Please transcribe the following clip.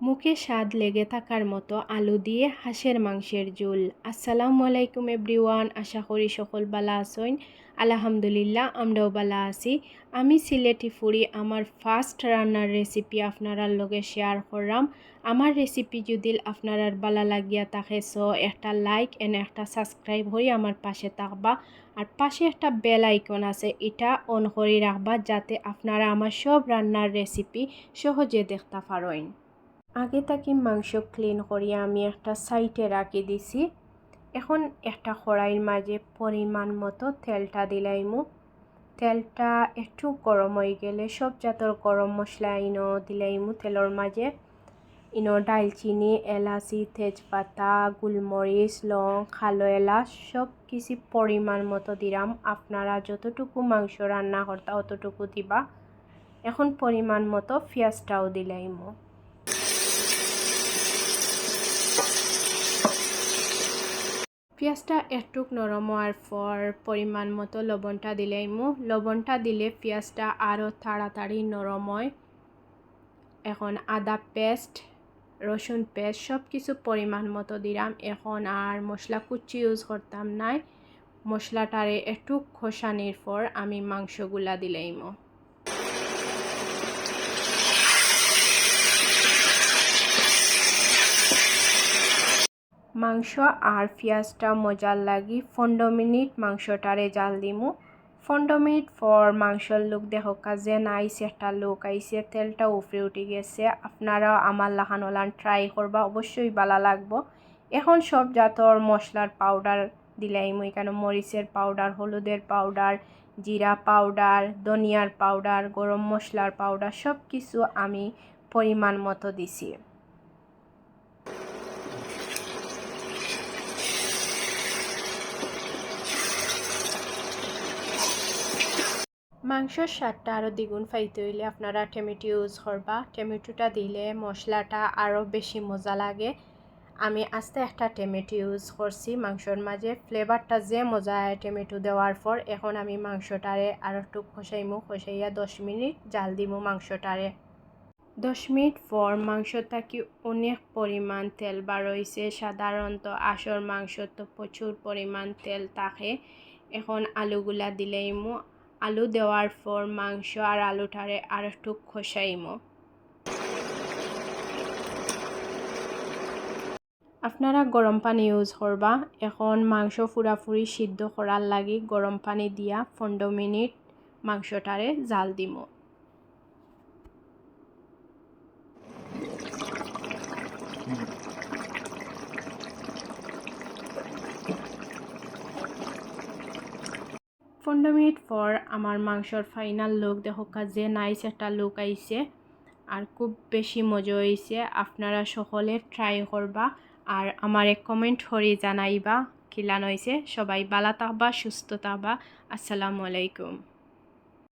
মুখে স্বাদ লেগে থাকার মতো আলু দিয়ে হাঁসের মাংসের ঝোল। আসসালামু আলাইকুম এভরিওয়ান, আশা করি সকল বালা আছেন। আলহামদুলিল্লাহ আমরাও বালা আছি। আমি সিলেটি ফুরি আমার ফার্স্ট রান্নার রেসিপি আপনারা লগে শেয়ার করলাম। আমার রেসিপি যদি আপনার বালা লাগিয়া থাকে সো একটা লাইক এন্ড একটা সাবস্ক্রাইব হয়ে আমার পাশে থাকবা। আর পাশে একটা বেল আইকন আছে, এটা অন করে রাখবা যাতে আপনারা আমার সব রান্নার রেসিপি সহজে দেখতে পারেন। আগে তাকে মাংস ক্লিন করিয়া আমি একটা সাইডে রাখি দিছি। এখন একটা কড়াইয়ের মাঝে পরিমাণ মতো তেলটা দিলাইমু। তেলটা একটু গরম হয়ে গেলে সব জাতের গরম মশলা ইনো দিলাইমু তেলের মাঝে। ইনো ডালচিনি, এলাচি, তেজপাতা, গোলমরিচ, লং, কালো এলাচ সব কিছু পরিমাণ মতো দিলাম। আপনারা যতটুকু মাংস রান্না করতা অতটুকু দিবা। এখন পরিমাণ মতো পেঁয়াজটাও দিলাইমু। পেঁয়াজটা একটু নরম হওয়ার পর পরিমাণ মতো লবণটা দিলাইমু। লবণটা দিলে পেঁয়াজটা আরও তাড়াতাড়ি নরম হয়। এখন আদা পেস্ট, রসুন পেস্ট সব কিছু পরিমাণ মতো দিলাম। এখন আর মশলা কুচি ইউজ করতাম নাই। মশলাটারে একটু কষানোর পর আমি মাংসগুলা দিলাইমু। মাংস আর পেঁয়াজটা মজার লাগি 15 মিনিট মাংসটারে জাল দিমু। 15 মিনিট পর মাংসর লুক দেখো কাজে নাইস একটা লুক আইসে, তেলটা উপরে উঠে গেছে। আপনারাও আমার লাহানোলান ট্রাই করবা, অবশ্যই ভালো লাগবো। এখন সব জাতর মশলার পাউডার দিলাইমু। এখানে মরিচের পাউডার, হলুদের পাউডার, জিরা পাউডার, ধনিয়ার পাউডার, গরম মশলার পাউডার সব কিছু আমি পরিমাণ মতো দিছি। মাংসর স্বাদটা আরও দ্বিগুণ পাইতে হইলে আপনারা টমেটো ইউজ করবা। টমেটোটা দিলে মশলাটা আরও বেশি মজা লাগে। আমি আস্তে একটা টমেটো ইউজ করছি মাংসর মাঝে, ফ্লেভারটা যে মজা হয় টমেটো দেওয়ার পর। এখন আমি মাংসটারে আরও একটু কষাইমু, কষাইয়া 10 মিনিট জাল দিমু মাংসটারে। 10 মিনিট পর মাংসটা কি অনেক পরিমাণ তেল বার হইছে। সাধারণত আসর মাংস তো প্রচুর পরিমাণ তেল থাকে। এখন আলুগুলা দিলাইমু। আলু দেওয়ার পর মাংস আর আলুটারে আর একটু কষাইমু। আপনারা গরম পানি ইউজ করবা। এখন মাংস পুরাপুরি সিদ্ধ করার লাগি গরম পানি দিয়া 15 মিনিট মাংসটারে জাল দিমু। পনেরো মিনিট পর আমার মাংসর ফাইনাল লুক দেখো যে নাইস একটা লুক আইছে আর খুব বেশি মজা হয়েছে। আপনারা সকলে ট্রাই করবা আর আমারে কমেন্ট করে জানাইবা কিলান হয়েছে। সবাই ভালো থাকবা, সুস্থ থাকবা। আসসালামু আলাইকুম।